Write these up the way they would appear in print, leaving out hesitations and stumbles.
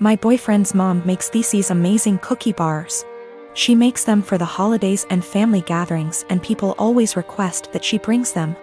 My boyfriend's mom makes these amazing cookie bars. She makes them for the holidays and family gatherings, and people always request that she brings them.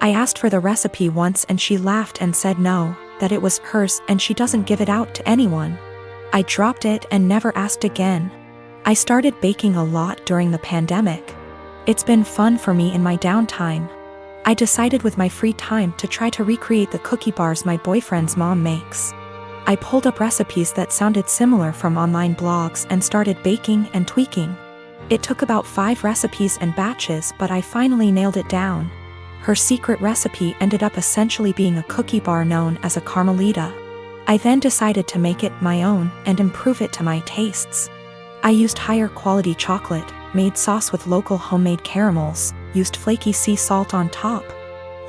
I asked for the recipe once and she laughed and said no, that it was hers and she doesn't give it out to anyone. I dropped it and never asked again. I started baking a lot during the pandemic. It's been fun for me in my downtime. I decided with my free time to try to recreate the cookie bars my boyfriend's mom makes. I pulled up recipes that sounded similar from online blogs and started baking and tweaking. It took about 5 recipes and batches, but I finally nailed it down. Her secret recipe ended up essentially being a cookie bar known as a Carmelita. I then decided to make it my own and improve it to my tastes. I used higher quality chocolate, made sauce with local homemade caramels, used flaky sea salt on top,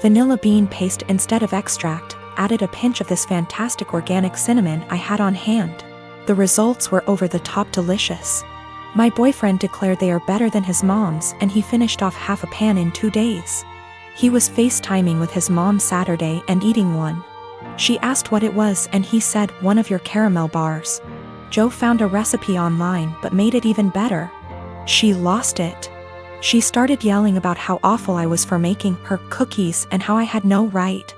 vanilla bean paste instead of extract, added a pinch of this fantastic organic cinnamon I had on hand. The results were over the top delicious. My boyfriend declared they are better than his mom's, and he finished off half a pan in 2 days. He was FaceTiming with his mom Saturday and eating one. She asked what it was and he said, "One of your caramel bars." Joe found a recipe online but made it even better. She lost it. She started yelling about how awful I was for making her cookies and how I had no right.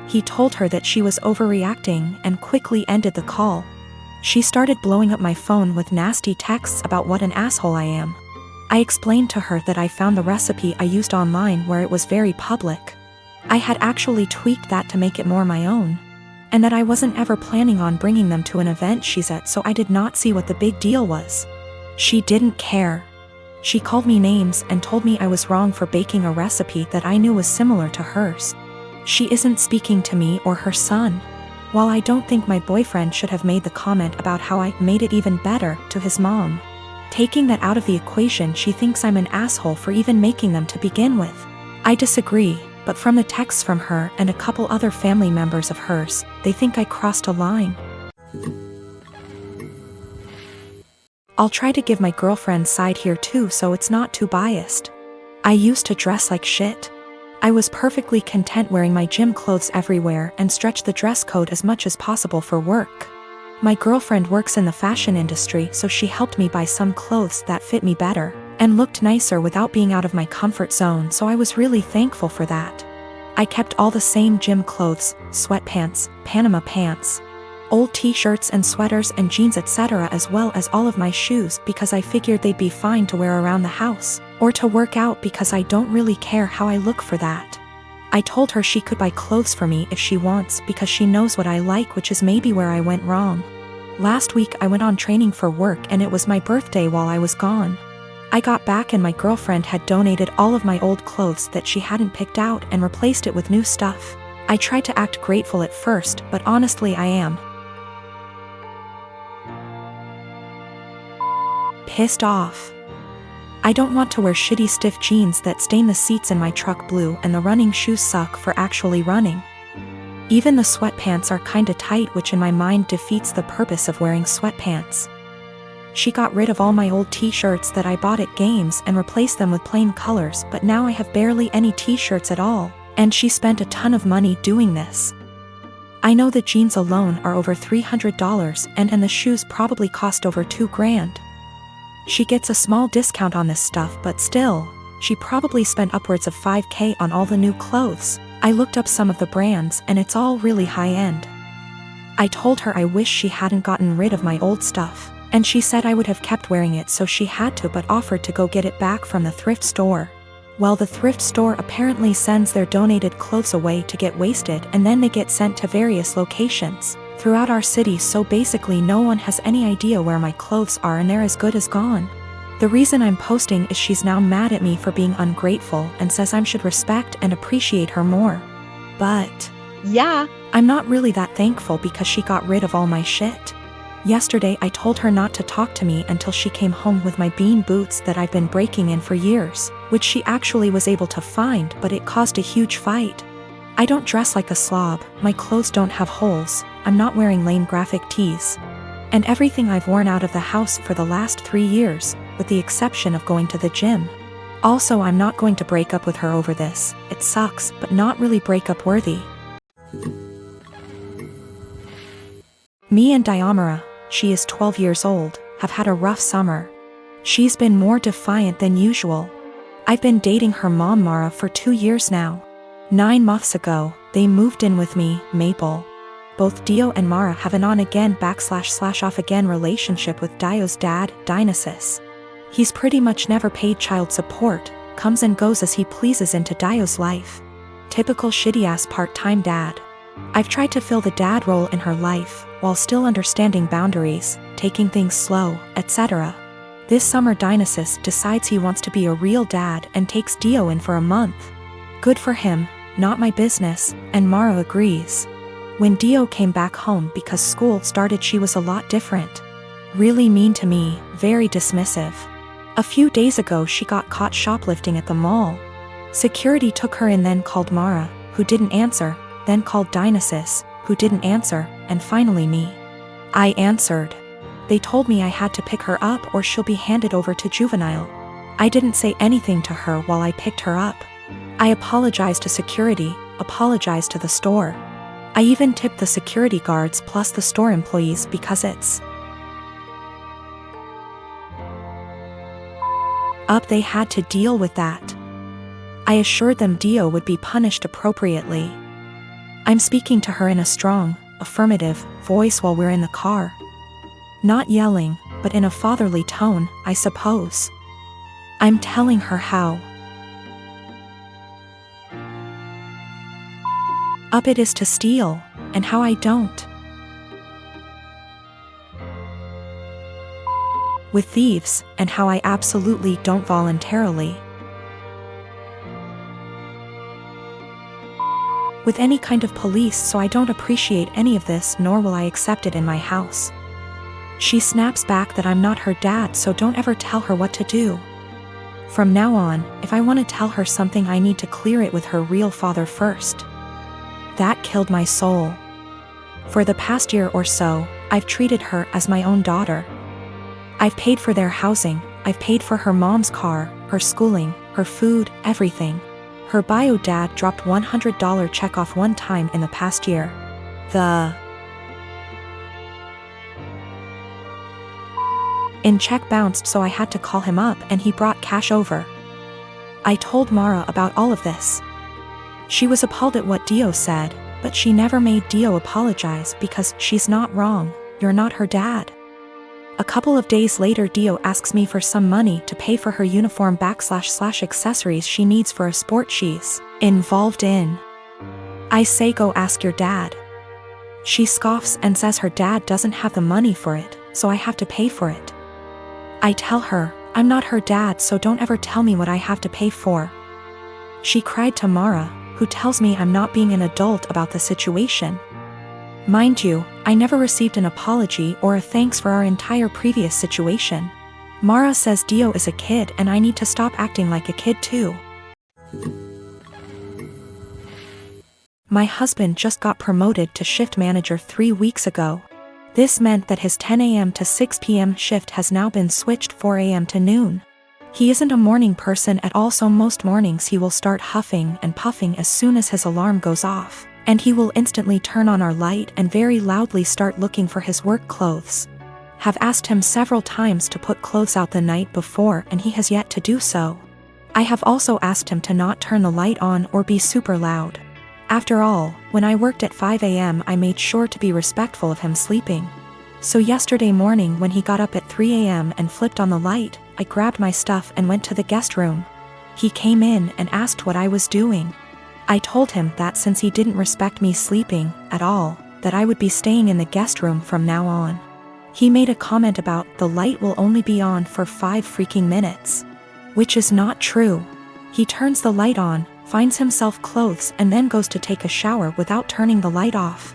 He told her that she was overreacting and quickly ended the call. She started blowing up my phone with nasty texts about what an asshole I am. I explained to her that I found the recipe I used online where it was very public. I had actually tweaked that to make it more my own. And that I wasn't ever planning on bringing them to an event she's at, so I did not see what the big deal was. She didn't care. She called me names and told me I was wrong for baking a recipe that I knew was similar to hers. She isn't speaking to me or her son. While I don't think my boyfriend should have made the comment about how I made it even better to his mom. Taking that out of the equation, she thinks I'm an asshole for even making them to begin with. I disagree, but from the texts from her and a couple other family members of hers, they think I crossed a line. I'll try to give my girlfriend's side here too, so it's not too biased. I used to dress like shit. I was perfectly content wearing my gym clothes everywhere and stretched the dress code as much as possible for work. My girlfriend works in the fashion industry, so she helped me buy some clothes that fit me better and looked nicer without being out of my comfort zone, so I was really thankful for that. I kept all the same gym clothes, sweatpants, Panama pants, old t-shirts and sweaters and jeans etc., as well as all of my shoes, because I figured they'd be fine to wear around the house or to work out, because I don't really care how I look for that. I told her she could buy clothes for me if she wants, because she knows what I like, which is maybe where I went wrong. Last week I went on training for work and it was my birthday while I was gone. I got back and my girlfriend had donated all of my old clothes that she hadn't picked out and replaced it with new stuff. I tried to act grateful at first, but honestly I am pissed off. I don't want to wear shitty stiff jeans that stain the seats in my truck blue, and the running shoes suck for actually running. Even the sweatpants are kinda tight, which in my mind defeats the purpose of wearing sweatpants. She got rid of all my old t-shirts that I bought at games and replaced them with plain colors, but now I have barely any t-shirts at all, and she spent a ton of money doing this. I know the jeans alone are over $300 and the shoes probably cost over $2,000. She gets a small discount on this stuff, but still, she probably spent upwards of $5,000 on all the new clothes. I looked up some of the brands and it's all really high-end. I told her I wish she hadn't gotten rid of my old stuff, and she said I would have kept wearing it, so she had to, but offered to go get it back from the thrift store. Well, the thrift store apparently sends their donated clothes away to get wasted, and then they get sent to various locations throughout our city, so basically no one has any idea where my clothes are and they're as good as gone. The reason I'm posting is she's now mad at me for being ungrateful and says I should respect and appreciate her more. But yeah, I'm not really that thankful because she got rid of all my shit. Yesterday I told her not to talk to me until she came home with my bean boots that I've been breaking in for years, which she actually was able to find, but it caused a huge fight. I don't dress like a slob, my clothes don't have holes, I'm not wearing lame graphic tees. And everything I've worn out of the house for the last 3 years, with the exception of going to the gym. Also, I'm not going to break up with her over this. It sucks, but not really breakup worthy. Me and Diamara, she is 12 years old, have had a rough summer. She's been more defiant than usual. I've been dating her mom Mara for 2 years now. 9 months ago, they moved in with me, Maple. Both Dio and Mara have an on-again / off-again relationship with Dio's dad, Dionysus. He's pretty much never paid child support, comes and goes as he pleases into Dio's life. Typical shitty-ass part-time dad. I've tried to fill the dad role in her life, while still understanding boundaries, taking things slow, etc. This summer Dionysus decides he wants to be a real dad and takes Dio in for a month. Good for him, not my business, and Mara agrees. When Dio came back home because school started, she was a lot different. Really mean to me, very dismissive. A few days ago she got caught shoplifting at the mall. Security took her in, then called Mara, who didn't answer, then called Dionysus, who didn't answer, and finally me. I answered. They told me I had to pick her up or she'll be handed over to juvenile. I didn't say anything to her while I picked her up. I apologized to security, apologized to the store. I even tipped the security guards plus the store employees because it's up. They had to deal with that. I assured them Dio would be punished appropriately. I'm speaking to her in a strong, affirmative voice while we're in the car. Not yelling, but in a fatherly tone, I suppose. I'm telling her how up it is to steal, and how I don't. With thieves, and how I absolutely don't voluntarily. With any kind of police, so I don't appreciate any of this, nor will I accept it in my house. She snaps back that I'm not her dad, so don't ever tell her what to do. From now on, if I want to tell her something, I need to clear it with her real father first. That killed my soul. For the past year or so, I've treated her as my own daughter. I've paid for their housing, I've paid for her mom's car, her schooling, her food, everything. Her bio dad dropped $100 check off one time in the past year. In check bounced, so I had to call him up and he brought cash over. I told Mara about all of this. She was appalled at what Dio said, but she never made Dio apologize because she's not wrong, you're not her dad. A couple of days later Dio asks me for some money to pay for her uniform / accessories she needs for a sport she's involved in. I say go ask your dad. She scoffs and says her dad doesn't have the money for it, so I have to pay for it. I tell her, I'm not her dad, so don't ever tell me what I have to pay for. She cried to Mara, who tells me I'm not being an adult about the situation. Mind you, I never received an apology or a thanks for our entire previous situation. Mara says Dio is a kid and I need to stop acting like a kid too. My husband just got promoted to shift manager 3 weeks ago. This meant that his 10 a.m. to 6 p.m. shift has now been switched 4 a.m. to noon. He isn't a morning person at all, so most mornings he will start huffing and puffing as soon as his alarm goes off, and he will instantly turn on our light and very loudly start looking for his work clothes. Have asked him several times to put clothes out the night before and he has yet to do so. I have also asked him to not turn the light on or be super loud. After all, when I worked at 5 a.m. I made sure to be respectful of him sleeping. So yesterday morning when he got up at 3 a.m. and flipped on the light, I grabbed my stuff and went to the guest room. He came in and asked what I was doing. I told him that since he didn't respect me sleeping at all, that I would be staying in the guest room from now on. He made a comment about the light will only be on for 5 freaking minutes. Which is not true. He turns the light on, finds himself clothes and then goes to take a shower without turning the light off.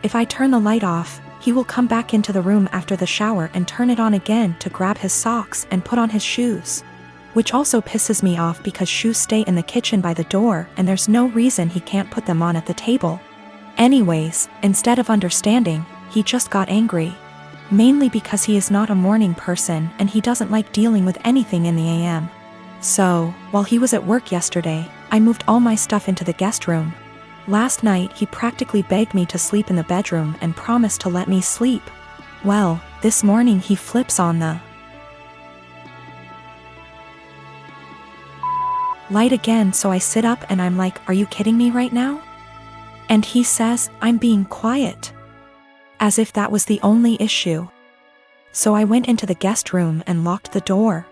If I turn the light off, he will come back into the room after the shower and turn it on again to grab his socks and put on his shoes. Which also pisses me off because shoes stay in the kitchen by the door and there's no reason he can't put them on at the table. Anyways, instead of understanding, he just got angry. Mainly because he is not a morning person and he doesn't like dealing with anything in the AM. So, while he was at work yesterday, I moved all my stuff into the guest room. Last night he practically begged me to sleep in the bedroom and promised to let me sleep. Well, This morning he flips on the light again, so I sit up and I'm like, "Are you kidding me right now?" And he says, "I'm being quiet." As if that was the only issue. So I went into the guest room and locked the door.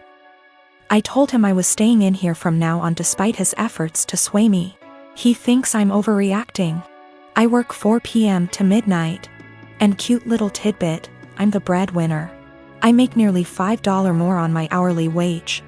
I told him I was staying in here from now on despite his efforts to sway me. He thinks I'm overreacting. I work 4 p.m. to midnight. And cute little tidbit, I'm the breadwinner. I make nearly $5 more on my hourly wage.